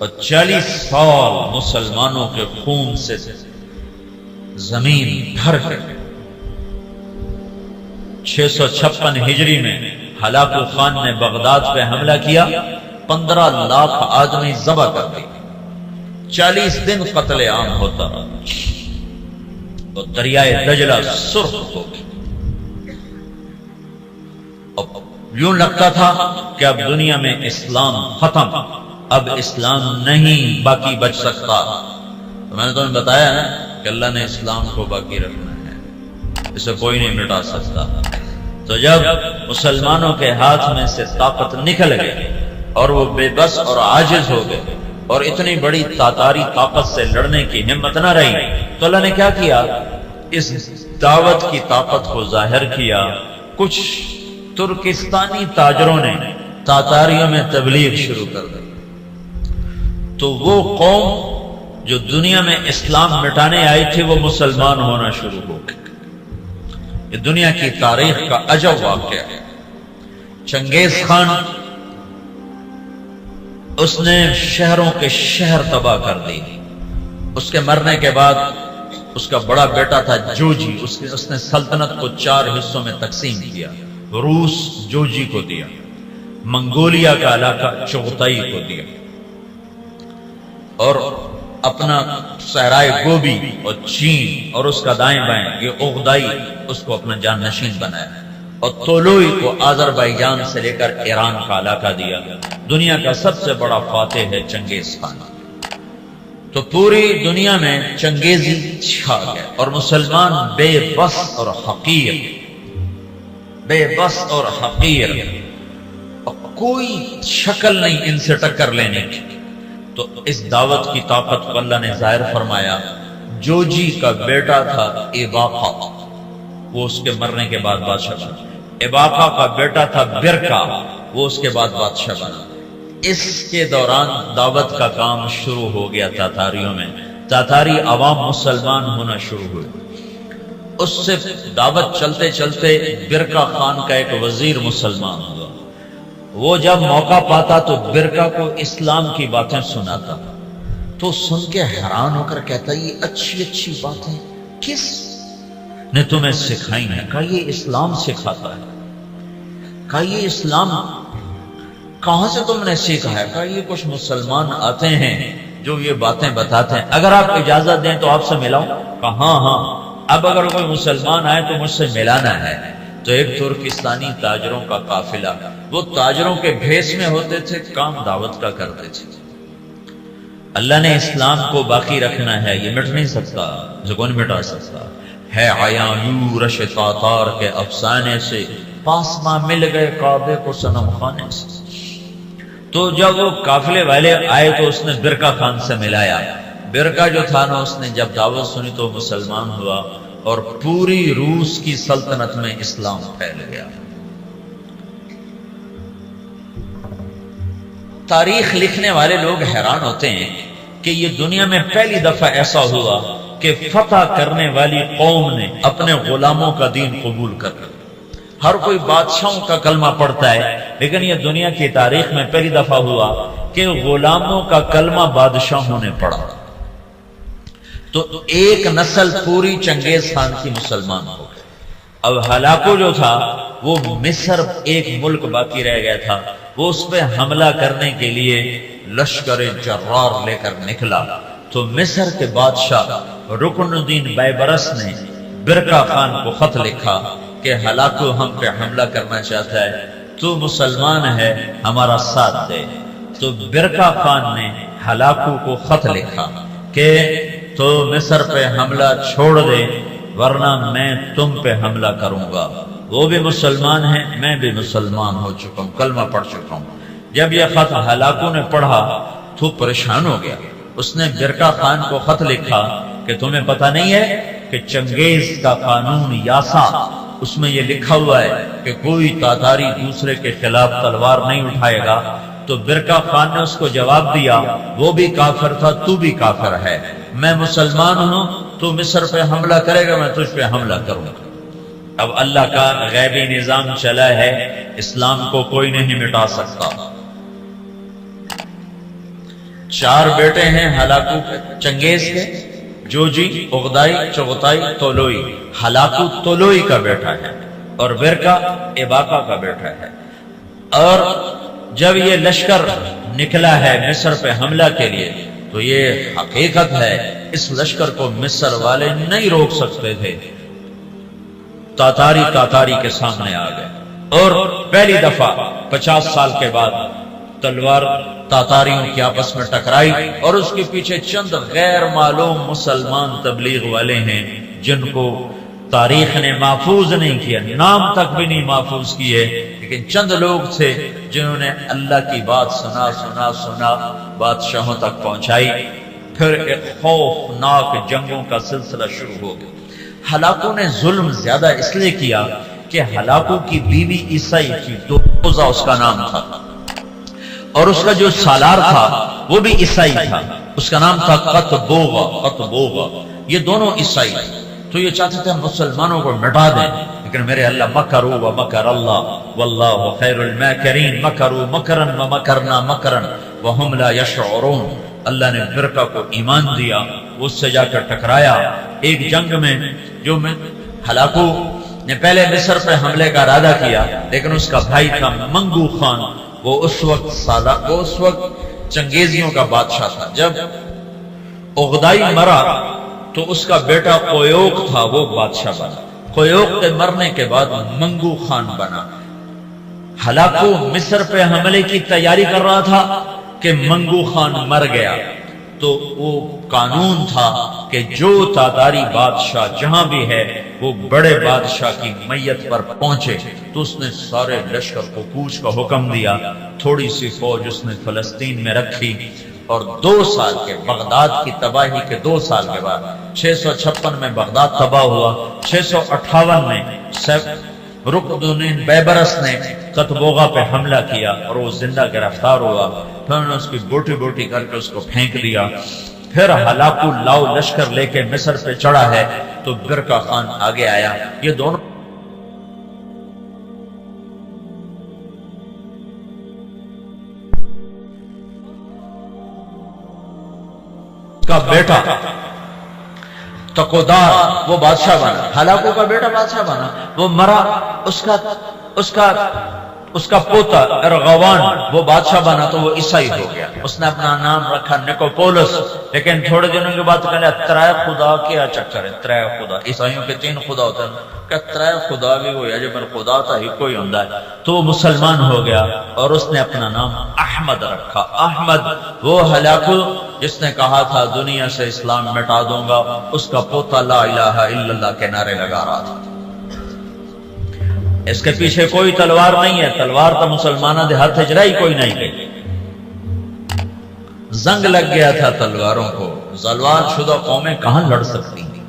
اور 40 سال مسلمانوں کے خون سے زمین بھر گئی۔ 656 ہجری میں ہلاکو خان نے بغداد پہ حملہ کیا، 15 لاکھ آدمی ذبح کر دی، 40 دن قتل عام ہوتا رہا، تو دریائے دجلہ سرخ ہو گئی۔ یوں لگتا تھا کہ اب دنیا میں اسلام ختم، اب اسلام نہیں باقی بچ سکتا۔ تو میں نے تمہیں بتایا نا کہ اللہ نے اسلام کو باقی رکھنا ہے، اسے کوئی نہیں مٹا سکتا۔ تو جب مسلمانوں کے ہاتھ میں سے طاقت نکل گئی اور وہ بے بس اور عاجز ہو گئے اور اتنی بڑی تاتاری طاقت سے لڑنے کی ہمت نہ رہی، تو اللہ نے کیا کیا؟ اس دعوت کی طاقت کو ظاہر کیا۔ کچھ ترکستانی تاجروں نے تاتاریوں میں تبلیغ شروع کر دی، تو وہ قوم جو دنیا میں اسلام مٹانے آئی تھی وہ مسلمان ہونا شروع ہو گئی۔ یہ دنیا کی تاریخ کا عجب واقعہ ہے۔ چنگیز خان اس نے شہروں کے شہر تباہ کر دی۔ اس کے مرنے کے بعد اس کا بڑا بیٹا تھا جوجی، اس نے سلطنت کو 4 حصوں میں تقسیم کیا۔ روس جوجی کو دیا، منگولیا کا علاقہ چغتائی کو دیا، اور اپنا صحرائے گوبی اور چین اور اس کا دائیں بائیں یہ اغدائی اس کو اپنا جان نشین بنایا، اور تولوئی کو آذربائیجان سے لے کر ایران کا علاقہ دیا۔ دنیا کا سب سے بڑا فاتح ہے چنگیز خان۔ تو پوری دنیا میں چنگیزی چھا گیا اور مسلمان بے بس اور حقیر، بے بس اور حقیر، اور کوئی شکل نہیں ان سے ٹکر لینے کی۔ تو اس دعوت کی طاقت کو اللہ نے ظاہر فرمایا۔ جوجی کا بیٹا تھا ایباقا، وہ اس کے مرنے کے بعد بادشاہ بنا۔ ایباقا کا بیٹا تھا برکا، وہ اس کے بعد بادشاہ بنا۔ اس کے دوران دعوت کا کام شروع ہو گیا تاتاریوں میں، تاتاری عوام مسلمان ہونا شروع ہوئے۔ اس سے دعوت چلتے چلتے برکا خان کا ایک وزیر مسلمان ہوا۔ وہ جب موقع پاتا تو برکا کو اسلام کی باتیں سناتا، تو سن کے حیران ہو کر کہتا یہ اچھی اچھی باتیں کس نے تمہیں سکھائی ہیں؟ کہا یہ اسلام سکھاتا ہے۔ کہا یہ اسلام کہاں سے تم نے سیکھا ہے؟ کہا یہ کچھ مسلمان آتے ہیں جو یہ باتیں بتاتے ہیں، اگر آپ اجازت دیں تو آپ سے ملاؤں؟ کہا ہاں ہاں، اب اگر کوئی مسلمان آئے تو مجھ سے ملانا ہے۔ تو ایک ترکستانی تاجروں کا قافلہ، وہ تاجروں کے بھیس میں ہوتے تھے، کام دعوت کا کرتے تھے۔ اللہ نے اسلام کو باقی رکھنا ہے، یہ مٹ نہیں سکتا، اسے کون مٹا سکتا ہے۔ عیاں یورش تاتار کے افسانے سے پاسماں مل گئے کعبے کو صنم خانے سے۔ تو جب وہ قافلے والے آئے تو اس نے برکا خان سے ملایا۔ برکا جو تھا نا، اس نے جب دعوت سنی تو مسلمان ہوا اور پوری روس کی سلطنت میں اسلام پھیل گیا۔ تاریخ لکھنے والے لوگ حیران ہوتے ہیں کہ یہ دنیا میں پہلی دفعہ ایسا ہوا کہ فتح کرنے والی قوم نے اپنے غلاموں کا دین قبول کر لیا۔ ہر کوئی بادشاہوں کا کلمہ پڑھتا ہے، لیکن یہ دنیا کی تاریخ میں پہلی دفعہ ہوا کہ غلاموں کا کلمہ بادشاہوں نے پڑھا۔ تو ایک نسل پوری چنگیز خان کی مسلمان ہو گئی۔ اب ہلاکو جو تھا وہ مصر ایک ملک باقی رہ گیا تھا، وہ اس پہ حملہ کرنے کے لیے لشکر جرار لے کر نکلا۔ تو مصر کے بادشاہ رکن الدین بیبرس نے برکا خان کو خط لکھا کہ ہلاکو ہم پہ حملہ کرنا چاہتا ہے، تو مسلمان ہے ہمارا ساتھ دے۔ تو برکا خان نے ہلاکو کو خط لکھا کہ تو مصر پہ حملہ چھوڑ دے ورنہ میں تم پہ حملہ کروں گا۔ وہ بھی مسلمان ہیں، میں بھی مسلمان ہو چکا ہوں، کلمہ پڑھ چکا ہوں۔ جب یہ خط ہلاکو نے پڑھا تو پریشان ہو گیا۔ اس نے برکا خان کو خط لکھا کہ تمہیں پتہ نہیں ہے کہ چنگیز کا قانون یاسا، اس میں یہ لکھا ہوا ہے کہ کوئی تاتاری دوسرے کے خلاف تلوار نہیں اٹھائے گا۔ تو برکا خان نے اس کو جواب دیا وہ بھی کافر تھا، تو بھی کافر ہے، میں مسلمان ہوں، تو مصر پہ حملہ کرے گا، میں تجھ پہ حملہ کروں گا۔ اب اللہ کا غیبی نظام چلا ہے، اسلام کو کوئی نہیں مٹا سکتا۔ 4 بیٹے ہیں ہلاکو چنگیز کے، جوجی، اغدائی، چغتائی، طولوئی۔ ہلاکو طولوئی کا بیٹا ہے اور برکا اباقہ کا بیٹا ہے۔ اور جب یہ لشکر نکلا ہے مصر پہ حملہ کے لیے تو یہ حقیقت ہے اس لشکر کو مصر والے نہیں روک سکتے تھے، تاتاری کے سامنے آ گئے اور پہلی دفعہ 50 سال کے بعد تلوار تاتاریوں کی آپس میں ٹکرائی، اور اس کے پیچھے چند غیر معلوم مسلمان تبلیغ والے ہیں جن کو تاریخ نے محفوظ نہیں کیا، نام تک بھی نہیں محفوظ کیے، لیکن چند لوگ تھے جنہوں نے اللہ کی بات سنا بادشاہوں تک پہنچائی۔ پھر ایک خوفناک جنگوں کا سلسلہ شروع ہو گیا۔ ہلاکو نے ظلم زیادہ اس لیے کیا کہ ہلاکو کی بیوی عیسائی تھی، دوزہ اس کا نام تھا، اور اس کا جو سالار تھا وہ بھی عیسائی تھا، اس کا نام تھا قطبوغا۔ یہ دونوں عیسائی تھے، تو یہ چاہتے تھے مسلمانوں کو مٹا دیں، لیکن میرے اللہ مکروا ومکر اللہ واللہ خیر الماکرین، مکروا مکرا ومکرنا مکرا وہم لا یشعرون۔ اللہ نے برکہ کو ایمان دیا، اس سے جا کر ٹکرایا ایک جنگ میں، جو میں ہلاکو نے پہلے مصر پہ حملے کا ارادہ کیا، لیکن اس کا بھائی تھا منگو خان، وہ اس وقت چنگیزیوں کا بادشاہ تھا۔ جب اغدائی مرا تو اس کا بیٹا قیوق تھا، وہ بادشاہ بنا۔ قیوق کے مرنے کے بعد منگو خان بنا۔ ہلاکو مصر پہ حملے کی تیاری کر رہا تھا کہ منگو خان مر گیا، تو وہ قانون تھا کہ جو تاتاری بادشاہ جہاں بھی ہے وہ بڑے بادشاہ کی میت پر پہنچے، تو اس نے سارے لشکر کو کوچ کا حکم دیا۔ تھوڑی سی فوج اس نے فلسطین میں رکھی، اور 2 سال کے بغداد کی تباہی کے 2 سال کے بعد 656 میں بغداد تباہ ہوا۔ 658 میں رکن بیبرس نے قطبوغا پہ حملہ کیا اور وہ زندہ گرفتار ہوا۔ پھر انہوں نے اس کی بوٹی بوٹی کر کے اس کو پھینک دیا۔ پھر ہلاکو لاؤ لشکر لے کے مصر پہ چڑھا ہے تو برکہ خان آگے آیا۔ یہ دونوں کا بیٹا تقودار وہ بادشاہ بنا، ہلاکو کا بیٹا بادشاہ بنا، وہ مرا۔ اس کا پوتا ارغوان وہ بادشاہ بنا تو وہ عیسائی ہو گیا۔ اس نے اپنا نام رکھا نکوپولس، لیکن تھوڑے دنوں کے بعد کہنے ترائے خدا کیا چکر ہے، ترائے خدا، عیسائیوں کے 3 خدا ہوتے ہیں، کہ ترائے خدا بھی وہ ہے، جب خدا تھا ہی کوئی ہوندا ہے، تو وہ مسلمان ہو گیا اور اس نے اپنا نام احمد رکھا۔ احمد وہ ہلاکو جس نے کہا تھا دنیا سے اسلام مٹا دوں گا، اس کا پوتا لا الہ الا اللہ کے نعرے لگا رہا تھا۔ اس کے پیچھے کوئی تلوار نہیں ہے، تلوار تو مسلمانوں دے ہاتھ اجرائی کوئی نہیں گئی، زنگ لگ گیا تھا تلواروں کو، تلوار شدہ قومیں کہاں لڑ سکتی ہیں۔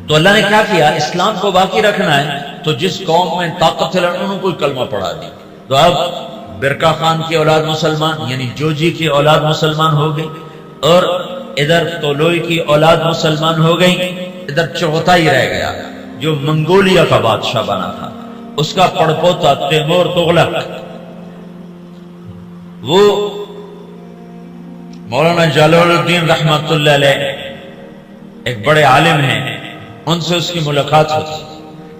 تو اللہ نے کیا کیا، اسلام کو باقی رکھنا ہے تو جس قوم میں طاقت ہے انہوں کو کلمہ پڑھا دی۔ تو اب برکہ خان کی اولاد مسلمان، یعنی جوجی کی اولاد مسلمان ہو گئی، اور ادھر طولوئی کی اولاد مسلمان ہو گئی، ادھر چغتائی رہ گیا جو منگولیا کا بادشاہ بنا تھا، اس کا پڑپوتا تیمور تغلق۔ وہ مولانا جلال الدین رحمت اللہ علیہ ایک بڑے عالم ہیں، ان سے اس کی ملاقات ہوتی،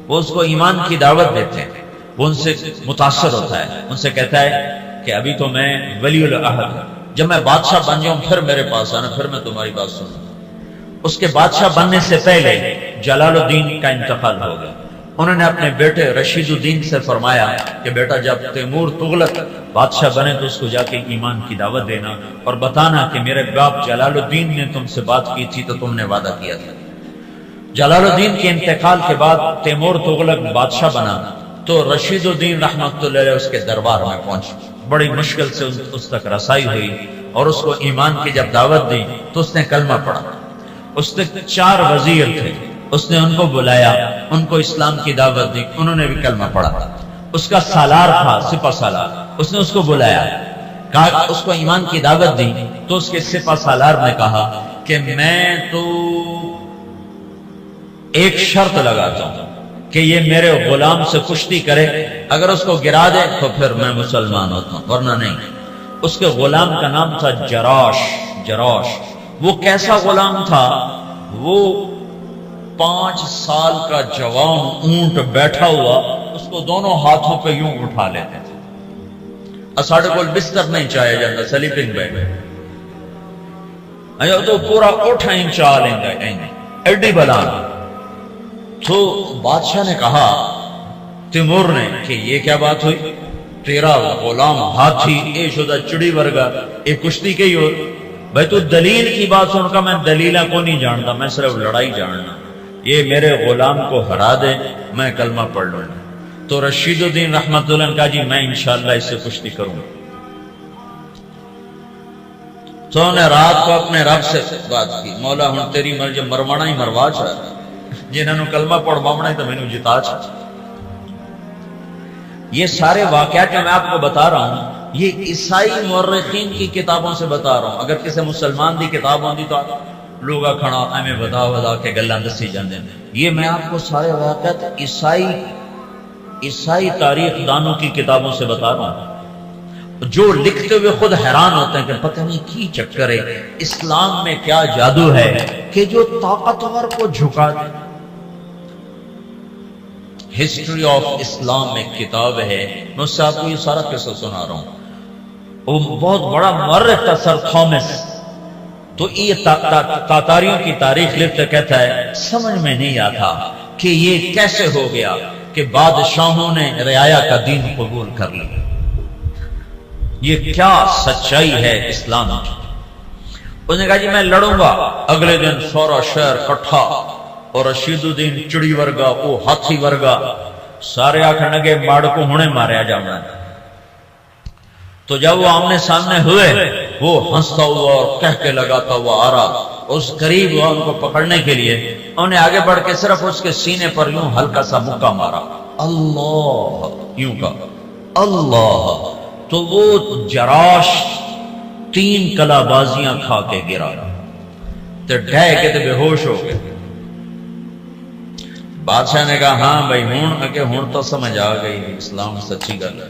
وہ اس کو ایمان کی دعوت دیتے ہیں، وہ ان سے متاثر ہوتا ہے، ان سے کہتا ہے کہ ابھی تو میں ولی العہد ہوں، جب میں بادشاہ بن جاؤں پھر میرے پاس آنا، پھر میں تمہاری بات سنوں۔ اس کے بادشاہ بننے سے پہلے جلال الدین کا انتقال ہو گیا۔ انہوں نے اپنے بیٹے رشید الدین سے فرمایا کہ بیٹا جب تیمور تغلق بادشاہ بنے تو اس کو جا کے ایمان کی دعوت دینا اور بتانا کہ میرے باپ جلال الدین نے تم سے بات کی تھی تو تم نے وعدہ کیا تھا۔ جلال الدین کے انتقال کے بعد تیمور تغلق بادشاہ بنا تو رشید الدین رحمت اللہ علیہ اس کے دربار میں پہنچے، بڑی مشکل سے اس تک رسائی ہوئی اور اس کو ایمان کی جب دعوت دی تو اس نے کلمہ پڑھا۔ اس نے 4 وزیر تھے، اس نے ان کو بلایا، ان کو اسلام کی دعوت دی، انہوں نے بھی کلمہ پڑھا۔ اس کا سالار تھا سپہ سالار، اس نے اس کو بلایا، کہا اس کو ایمان کی دعوت دی، تو اس کے سپہ سالار نے کہا کہ میں تو ایک شرط لگاتا ہوں کہ یہ میرے غلام سے کشتی کرے، اگر اس کو گرا دے تو پھر میں مسلمان ہوتا ہوں، ورنہ نہیں۔ اس کے غلام کا نام تھا جراش. وہ کیسا غلام تھا؟ وہ 5 سال کا جوان اونٹ بیٹھا ہوا اس کو دونوں ہاتھوں پہ یوں اٹھا لیتے تھے. ساڑھے کو بستر نہیں چاہیا جاتا سلیپنگ بیڈ تو پورا اٹھا چاہ لیں گے ایڈی بلا. تو بادشاہ نے کہا تیمور نے کہ یہ کیا بات ہوئی؟ تیرا غلام ہاتھی اے شدہ چڑی ورگا اے کشتی کے ہی ہو. بھائی تو دلیل کی بات سن کا، میں دلیلہ کو نہیں جانتا، میں صرف لڑائی جاننا. یہ میرے غلام کو ہرا دے میں کلمہ پڑھ لوں. تو رشید الدین رحمت اللہ نے کہا جی میں انشاءاللہ اس سے کشتی کروں. تو انہوں نے رات کو اپنے رب سے بات کی، مولا ہن تیری مرضی مروانا ہی مروا چاہ جنہوں نے کلمہ پڑھوانا ہی تو میں نے جتا چاہ. یہ سارے واقعات جو میں آپ کو بتا رہا ہوں یہ عیسائی مورخین کی کتابوں سے بتا رہا ہوں. اگر کسی مسلمان دی کتاب ہوندی تو لوگ کھڑا ہمیں بدا کے گلاں دسی جاندے. یہ میں آپ کو سارے واقعات عیسائی تاریخ دانوں کی کتابوں سے بتا رہا ہوں جو لکھتے ہوئے خود حیران ہوتے ہیں کہ پتہ نہیں کی چکر ہے، اسلام میں کیا جادو ہے کہ جو طاقتور کو جھکا دے. ہسٹری آف اسلام میں کتاب ہے، میں اس سے آپ کو یہ سارا قصہ سنا رہا ہوں. وہ بہت بڑا مورخ تھا سر تھامس. تو یہ تاتاریوں کی تاریخ لکھتے کہتا ہے سمجھ میں نہیں آتا کہ یہ کیسے ہو گیا کہ بادشاہوں نے رعایا کا دین قبول کر لیا. یہ کیا سچائی ہے اسلام کی. اس نے کہا جی میں لڑوں گا. اگلے دن سورا شہر کٹھا اور رشید الدین چڑی ورگا وہ ہاتھی ورگا سارے آخر لگے ماڑ کو ہونے ماریا جانا. تو جب وہ آمنے سامنے ہوئے وہ ہنستا ہوا اور کہہ کے لگاتا ہوا آ رہا. اس قریب ہوا ان کو پکڑنے کے لیے انہوں نے آگے بڑھ کے صرف اس کے سینے پر یوں ہلکا سا مکہ مارا. اللہ یوں کہا اللہ. تو وہ جراش 3 کلا بازیاں کھا کے گرا تو ڈھے کے تو بے ہوش ہو گئے. بادشاہ نے کہا ہاں بھائی ہوں تو سمجھ آ گئی اسلام سچی گل ہے.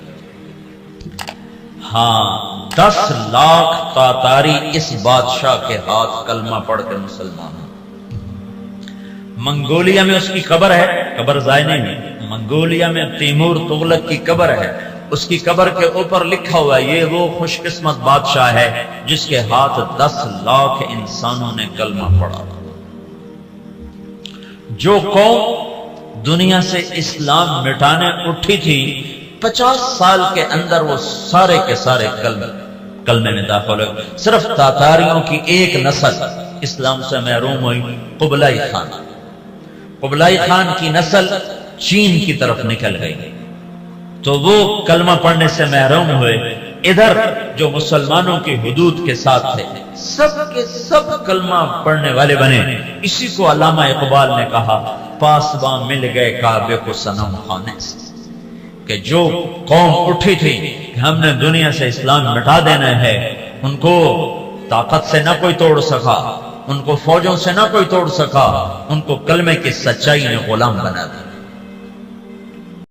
ہاں 10 لاکھ تاتاری اس بادشاہ کے ہاتھ کلمہ پڑھ کے مسلمان ہیں. منگولیا میں اس کی قبر ہے، قبر ضائع نہیں ہے. منگولیا میں تیمور تغلق کی قبر ہے. اس کی قبر کے اوپر لکھا ہوا ہے یہ وہ خوش قسمت بادشاہ ہے جس کے ہاتھ 10 لاکھ انسانوں نے کلمہ پڑھا. جو قوم دنیا سے اسلام مٹانے اٹھی تھی 50 سال کے اندر وہ سارے کے سارے کلمے میں داخل ہوئے. صرف تاتاریوں کی ایک نسل اسلام سے محروم ہوئی، قبلائی خان. قبلائی خان کی نسل چین کی طرف نکل گئی تو وہ کلمہ پڑھنے سے محروم ہوئے. ادھر جو مسلمانوں کی حدود کے ساتھ تھے سب کے سب کلمہ پڑھنے والے بنے. اسی کو علامہ اقبال نے کہا پاسباں مل گئے کعبے کو صنم خانے سے. کہ جو قوم اٹھی تھی کہ ہم نے دنیا سے اسلام مٹا دینا ہے ان کو طاقت سے نہ کوئی توڑ سکا، ان کو فوجوں سے نہ کوئی توڑ سکا، ان کو کلمے کی سچائی نے غلام بنا دیا.